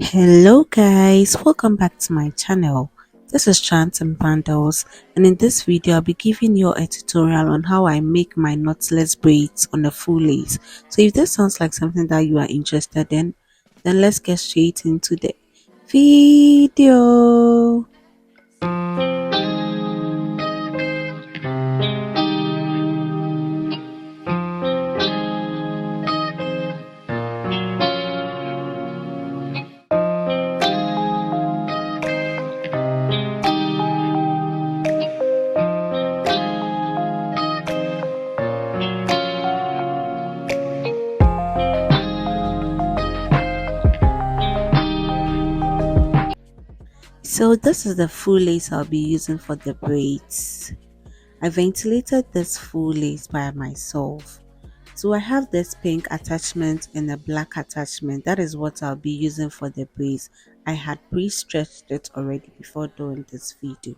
Hello guys, welcome back to my channel. This is Chants and Bundles, and in this video I'll be giving you a tutorial on how I make my knotless braids on a full lace. So if this sounds like something that you are interested in, then let's get straight into the video. So this is the full lace I'll be using for the braids. I ventilated this full lace by myself. So I have this pink attachment and a black attachment. That is what I'll be using for the braids. I had pre-stretched it already before doing this video.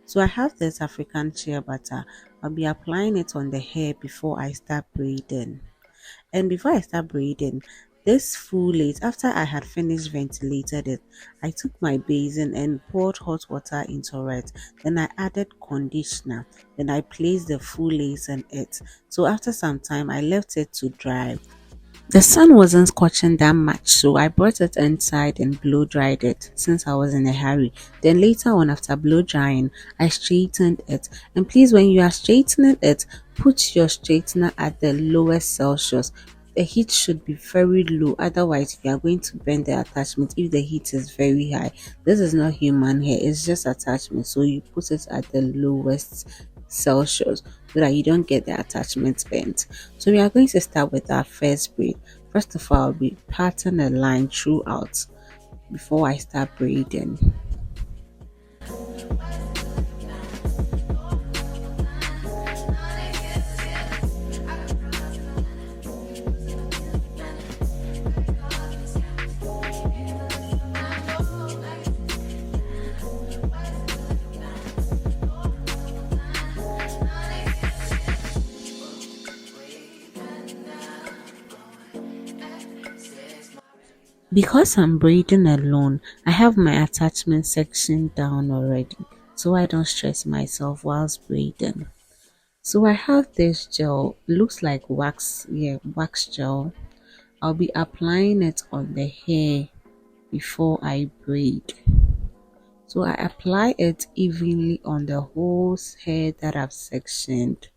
So I have this African shea butter. I'll be applying it on the hair before I start braiding. And before I start braiding, this full lace, after I had finished ventilated it, I took my basin and poured hot water into it. Then I added conditioner. Then I placed the full lace in it. So after some time, I left it to dry. The sun wasn't scorching that much, so I brought it inside and blow dried it since I was in a hurry. Then later on, after blow drying, I straightened it. And please, when you are straightening it, put your straightener at the lowest Celsius. The heat should be very low, otherwise you are going to burn the attachment if the heat is very high. This is not human hair, it's just attachment, so you put it at the lowest Celsius so that you don't get the attachment bent. So we are going to start with our first braid. First of all, I'll be parting a line throughout before I start braiding. Because I'm braiding alone, I have my attachment section down already, so I don't stress myself whilst braiding. So I have this gel, looks like wax, wax gel. I'll be applying it on the hair before I braid. So I apply it evenly on the whole hair that I've sectioned.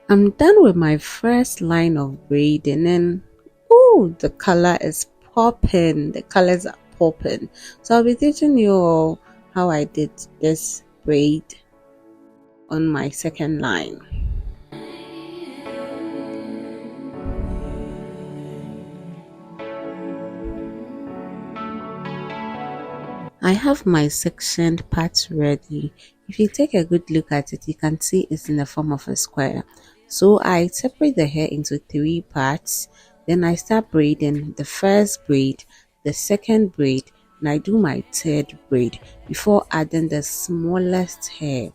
I'm done with my first line of braiding, and oh, the color is popping. The colors are popping. So I'll be teaching you all how I did this braid on my second line. I have my sectioned part ready. If you take a good look at it, you can see it's in the form of a square. So I separate the hair into 3 parts. Then I start braiding the first braid, the second braid, and I do my third braid before adding the smallest hair.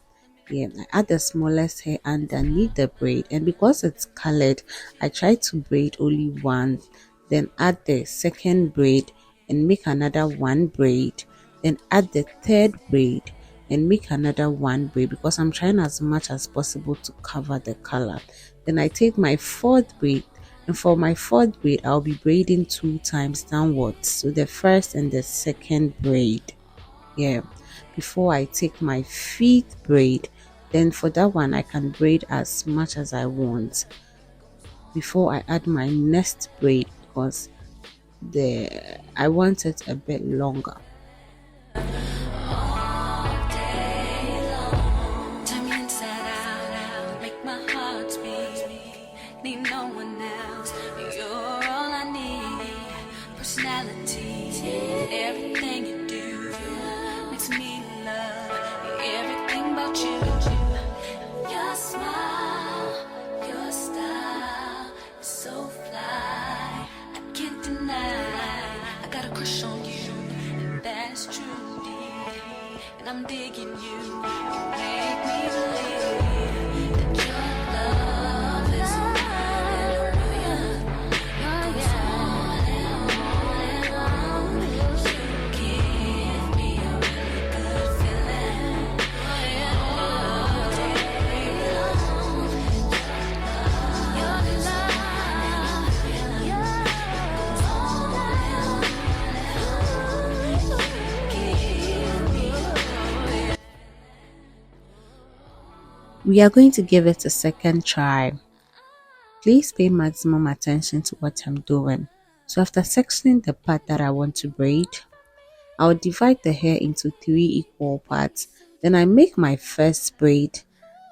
I add the smallest hair underneath the braid, and because it's colored, I try to braid only once, then add the second braid and make another 1 braid, then add the third braid and make another 1 braid because I'm trying as much as possible to cover the color. Then I take my 4th braid, and for my 4th braid I'll be braiding 2 times downwards, so the first and the second braid, before I take my 5th braid. Then for that one I can braid as much as I want before I add my next braid because I want it a bit longer. Everything you do makes me love everything about you. Your smile, your style is so fly. I can't deny. I got a crush on you, and that's true, dear. And I'm digging you. You make me believe that you're We are going to give it a second try. Please pay maximum attention to what I'm doing. So after sectioning the part that I want to braid, I'll divide the hair into 3 equal parts. Then I make my first braid,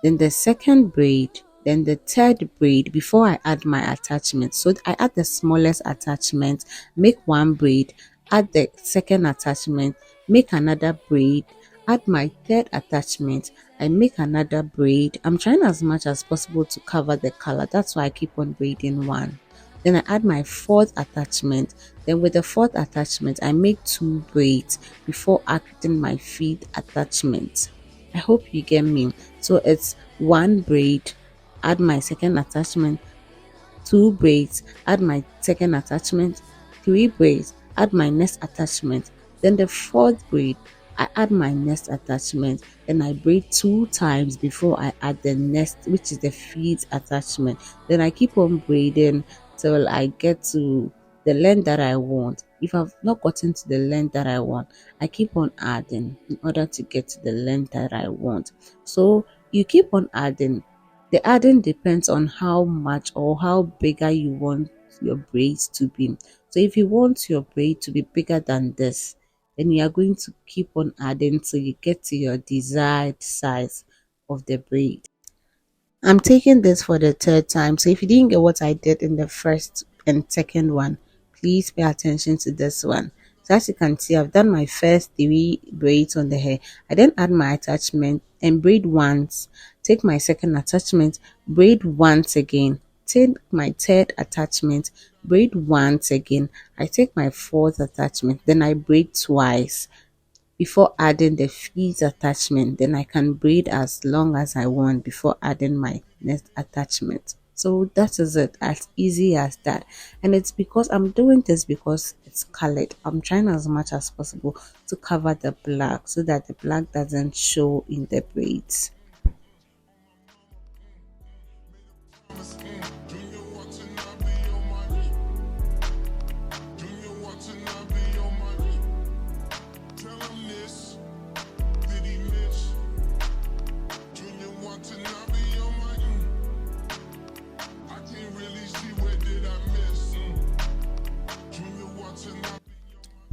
then the second braid, then the third braid before I add my attachment. So I add the smallest attachment, make one braid, add the second attachment, make another braid, add my third attachment, I make another braid. I'm trying as much as possible to cover the color. That's why I keep on braiding one. Then I add my fourth attachment. Then with the fourth attachment, I make 2 braids before adding my fifth attachment. I hope you get me. So it's one braid, add my second attachment, 2 braids, add my second attachment, 3 braids, add my next attachment. Then the fourth braid, I add my next attachment. Then I braid 2 times before I add the next, which is the fifth attachment. Then I keep on braiding till I get to the length that I want. If I've not gotten to the length that I want, I keep on adding in order to get to the length that I want. So you keep on adding. The adding depends on how much or how bigger you want your braids to be. So if you want your braid to be bigger than this, then you are going to keep on adding till you get to your desired size of the braid. I'm taking this for the third time. So if you didn't get what I did in the first and second one, please pay attention to this one. So as you can see, I've done my first 3 braids on the hair. I then add my attachment and braid once. Take my second attachment, braid once again. Take my third attachment, braid once again. I take my fourth attachment, then I braid twice before adding the fifth attachment. Then I can braid as long as I want before adding my next attachment. So that is it, as easy as that. And it's because I'm doing this because it's colored. I'm trying as much as possible to cover the black so that the black doesn't show in the braids.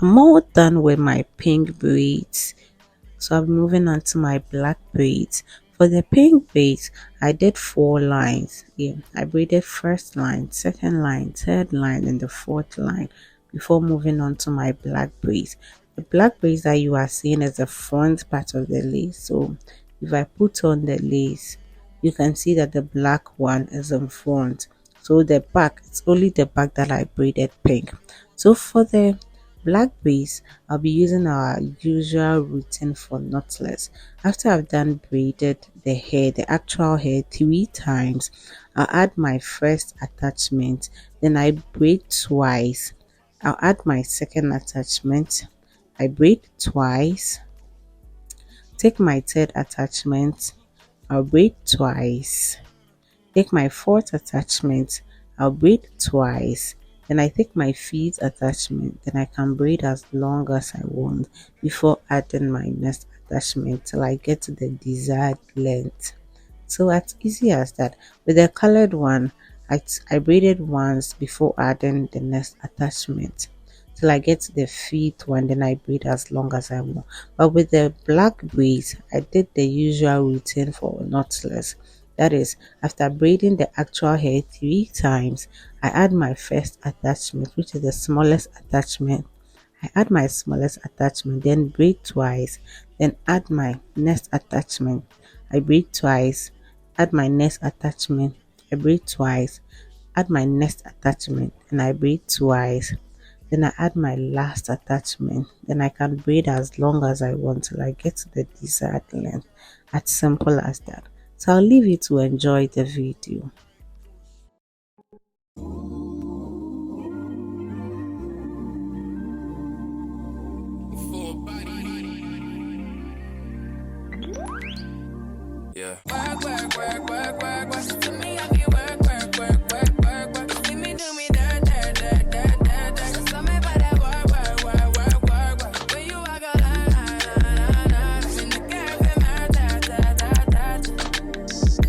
I'm all done with my pink braids. So I'm moving on to my black braids. For the pink braids, I did 4 lines. Yeah, I braided first line, second line, third line, and the fourth line before moving on to my black braids. The black braids that you are seeing is the front part of the lace. So if I put on the lace, you can see that the black one is in front. So the back, it's only the back that I braided pink. So for the black braids, I'll be using our usual routine for knotless. After I've done braided the hair, the actual hair 3 times, I'll add my first attachment, then I braid twice. I'll add my second attachment, I braid twice, take my third attachment, I'll braid twice, take my fourth attachment, I'll braid twice, then I take my fifth attachment, then I can braid as long as I want before adding my next attachment till I get to the desired length. So as easy as that. With the colored one, I braided once before adding the next attachment till I get to the fifth one, then I braid as long as I want. But with the black braids, I did the usual routine for knotless. That is, after braiding the actual hair 3 times, I add my first attachment, which is the smallest attachment. I add my smallest attachment, then braid twice, then add my next attachment. I braid twice, add my next attachment, I braid twice, add my next attachment, and I braid twice. Then I add my last attachment. Then I can braid as long as I want till I get to the desired length. As simple as that. So I'll leave you to enjoy the video. Yeah. Work, work, work, work, work, work. To me, I be work, work, work, work, work, work. See me do me dirt, dirt, dirt, dirt, dirt, dirt. So me by that work, work, work, work, work, work. When you walk a line, line, line, line, line. In the cafe, man, da, da, da, da, da.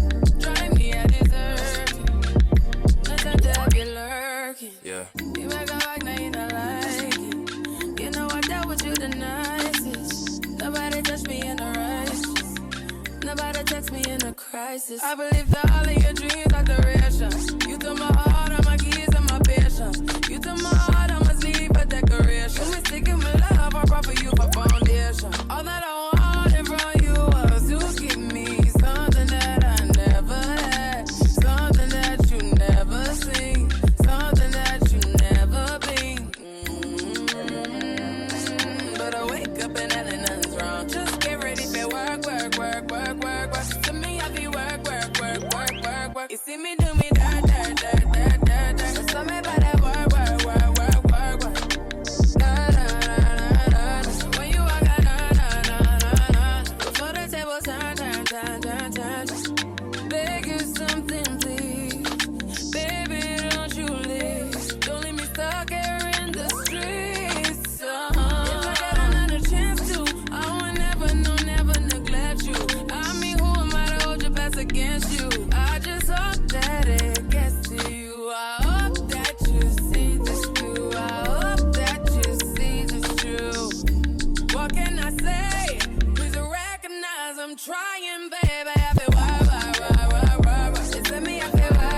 I believe that all of your dreams are duration. You took my heart, all my keys, and my patience. You took my heart, I must leave a decoration. You mistaken my love, I brought for you for foundation. All that I wanted from you was to give me something that I never had, something that you never seen, something that you never been. But I wake up and nothing's wrong. Just get ready for work, work, work, work, work, work. To me, I be work, work, work, work, work, work. You see me do me dirt, dirt, dirt, dirt, dirt, dirt. Tell me about that work, work, work, work, work, work. Da, da, da, da, da, da. When you walk out, da, da, da, da, da. Before the table turn, turn, turn, turn, turn. Beg you something, please. Baby, don't you leave. Don't leave me stuck here in the streets. If I get another chance to, I will never, no, never neglect you. I mean, who am I to hold your best against you? I just hope that it gets to you. I hope that you see this through. I hope that you see this true. What can I say? Please recognize I'm trying, baby. I feel why. You see me, I feel why.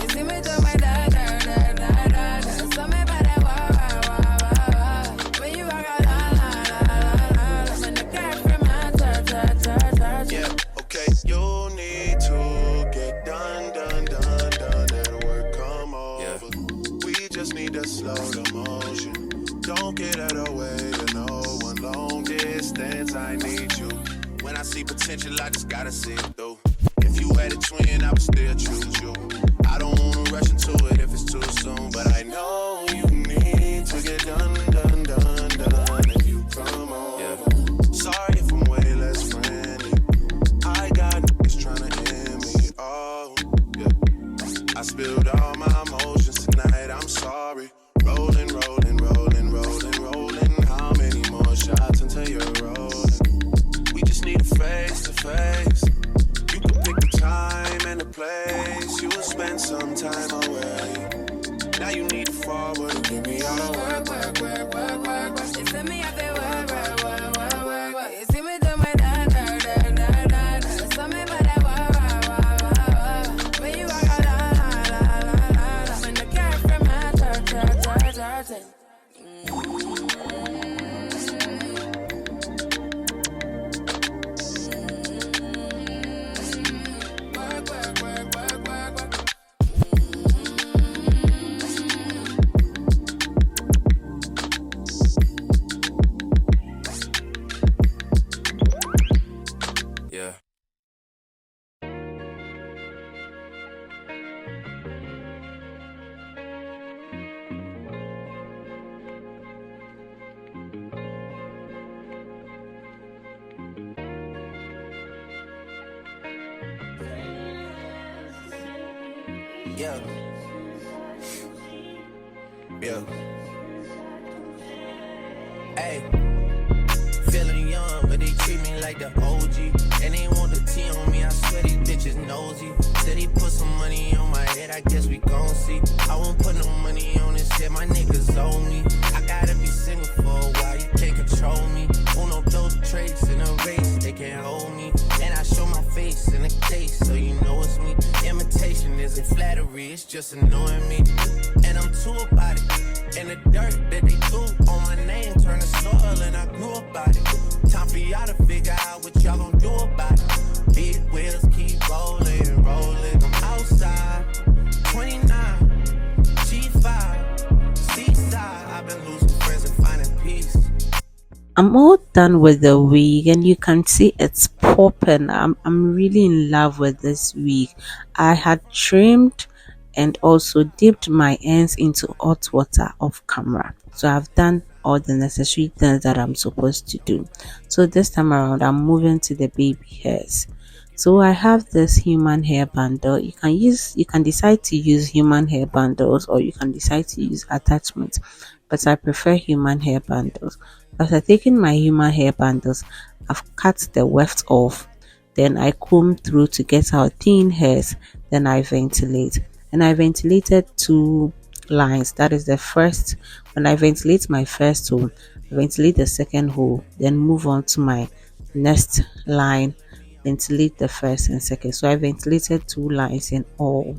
You see me do my da da da da da da. Tell me about that why. When you walk out, la la la la la. When the cat from my touch. Yeah, okay, you need to get done. That'll work, come over. Yeah. We just need to slow the motion. Don't get out of the way to no one. Long distance, I need you. When I see potential, I just gotta see it through. If you had a twin, I would still choose you. I don't wanna rush into it if it's too soon, but I know you need to get done. If you come on, yeah. Sorry if I'm way less friendly. I got niggas tryna end me. Oh, yeah. I spilled all my emotions tonight. I'm sorry. Rolling. How many more shots until you're rolling? We just need a face to face. You can pick the time and the place. You will spend some time away. Now you need to forward and give me all the work. You see me, I feel work. You see me do my da da da da da da. Tell me about that work. When you walk out, la. When the cat from my touch. Work. Yeah. Yeah. Hey, feeling young, but they treat me like the OG. And they want the T on me, I swear these bitches nosy. Said he put some money on my head, I guess we gon' see. I won't put no money on this shit, my niggas owe me. I gotta be single for a while, you can't control me. Uno, those traits in a race, they can't hold me. And I show my face in a case, so you know it's me. Imitation isn't flattery, it's just annoying me. And I'm too about it. And the dirt that they threw on my name turned to soil, and I grew about it. Time for y'all to figure out what y'all gon' do about it. Big wheels keep rolling. I'm outside, 29, G5, seaside. I've been losing friends and finding peace. I'm all done with the wig, and you can see it's popping. I'm really in love with this wig. I had trimmed and also dipped my ends into hot water off camera, so I've done all the necessary things that I'm supposed to do. So this time around, I'm moving to the baby hairs. So I have this human hair bundle. You can decide to use human hair bundles, or you can decide to use attachments, but I prefer human hair bundles. After taking my human hair bundles, I've cut the weft off. Then I comb through to get out thin hairs. Then I ventilate. And I ventilated 2 lines. That is the first. When I ventilate my first hole, I ventilate the second hole. Then move on to my next line. ventilate the first and second. So I ventilated 2 lines in all.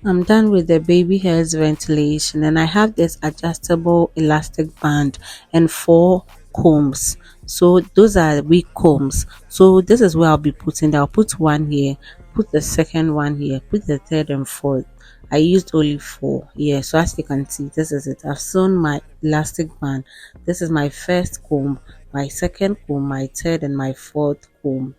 I'm done with the baby hairs ventilation, and I have this adjustable elastic band and 4 combs. So those are wig combs. So this is where I'll be putting. I'll put one here, put the second one here, put the third and fourth. I used only 4. Yeah, so as you can see, this is it. I've sewn my elastic band. This is my first comb, my second comb, my third and my fourth comb.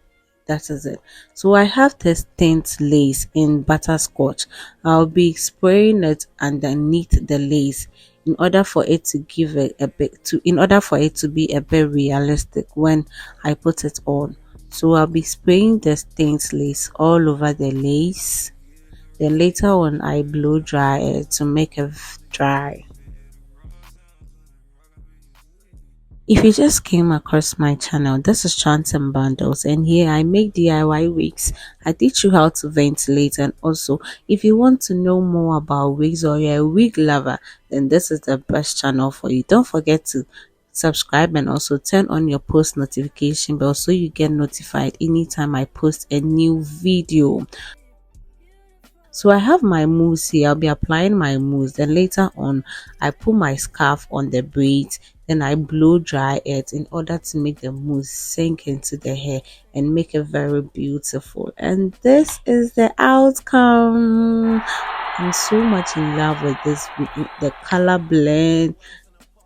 That is it. So I have this tint lace in butterscotch. I'll be spraying it underneath the lace in order for it to give it a bit to in order for it to be a bit realistic when I put it on. So I'll be spraying the tint lace all over the lace. Then later on I blow dry it to make it dry. If you just came across my channel, this is Chants and Bundles, and here I make DIY wigs. I teach you how to ventilate, and also if you want to know more about wigs or you're a wig lover, then this is the best channel for you. Don't forget to subscribe and also turn on your post notification bell so you get notified anytime I post a new video. So I have my mousse here. I'll be applying my mousse. Then later on, I put my scarf on the braids. Then I blow dry it in order to make the mousse sink into the hair and make it very beautiful. And this is the outcome. I'm so much in love with this, the color blend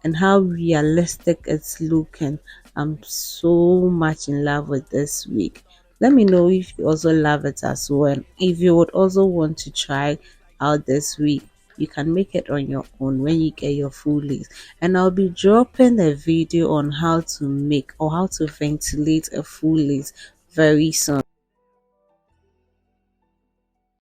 and how realistic it's looking. I'm so much in love with this wig. Let me know if you also love it as well. If you would also want to try out this wig, you can make it on your own when you get your full lace. And I'll be dropping a video on how to make or how to ventilate a full lace very soon.